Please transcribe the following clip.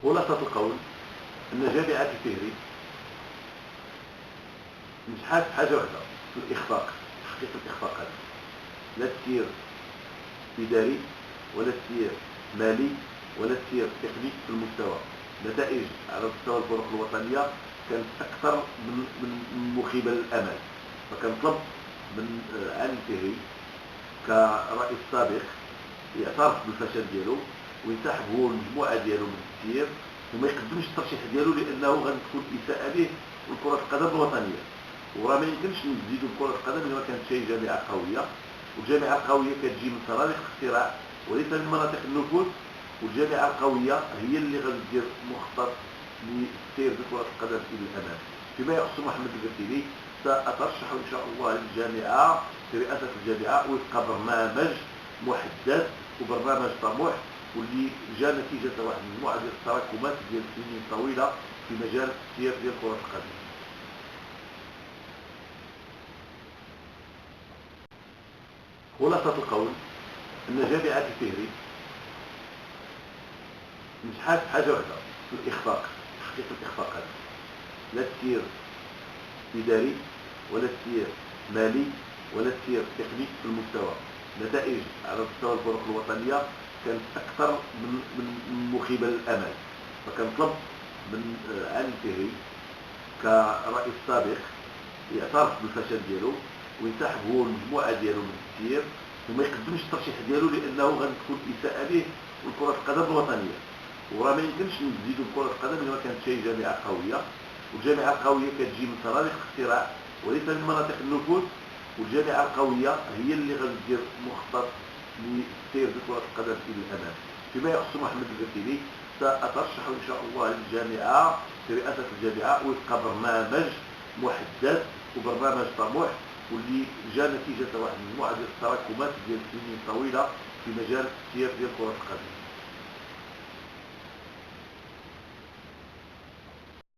خلاصة القول أن جامعة الفهري نجحت في حاجة واحدة، في الإخفاق، تحقيق الإخفاق هذا. لا تسيير إداري ولا تسيير مالي ولا تسيير تكنيك في المستوى. نتائج على مستوى الفرق الوطنية كانت أكثر من مخيبة للأمال. فكنطلب من علي الفهري كرئيس سابق يعترف بالفشل ديالو وينسحب هو المجموعة ديالو من التسيير وما يقدمش الترشيح ديالو لأنه غتكون إساءة به لكرة القدم الوطنية. وراه ما يمكنش نزيدوا بكرة القدم إلا ما كانت شي جامعة قوية، والجامعة القوية كتجي من صناديق الاختراع وليس من مناطق النفوذ، والجامعة القوية هي اللي غتدير مخطط لسير كرة القدم إلى الأمام. فيما يخص محمد القرتيلي سأترشح إن شاء الله للجامعة في رئاسة الجامعة وفق برنامج محدد وبرنامج طموح واللي جاء نتيجة واحد المجموعة ديال التراكمات ديال سنين طويلة في مجال السير ديال كرة القدم. خلاصة القول أن جامعة الفهري نجحت في حاجة واحدة، في الإخفاق، تحقيق الإخفاق هذا. لا تسيير إداري ولا تسيير مالي ولا تسيير تكنيك في المستوى. نتائج على مستوى الفرق الوطنية كانت أكثر من مخيبة للأمال. فكنطلب من علي الفهري كرئيس سابق يعترف بالفشل ديالو وينسحب هو المجموعة ديالو من التسيير وما يقدمش الترشيح ديالو لأنه غتكون إساءة به لكرة القدم الوطنية. وراه ما يمكنش نزيدوا بكرة القدم إلا ما كانت شي جامعة قوية، والجامعة القوية كتجي من صناديق الاختراع وليس من مناطق النفوذ، والجامعة القوية هي اللي غتدير مخطط لسير كرة القدم إلى الأمام. فيما يخص محمد القرتيلي سأترشح إن شاء الله للجامعة في رئاسة الجامعة وفق برنامج محدد وبرنامج طموح واللي جاء نتيجة واحد المجموعة ديال التراكمات ديال سنين طويلة في مجال السير ديال كرة القدم.